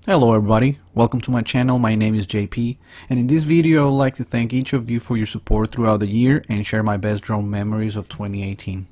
Hello everybody, welcome to my channel. My name is JP, and in this video I would like to thank each of you for your support throughout the year and share my best drone memories of 2018.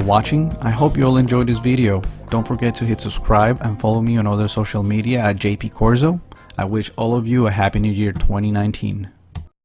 watching. I hope you all enjoyed this video. Don't forget to hit subscribe and follow me on other social media at JPCORZO. I wish all of you a happy new year 2019.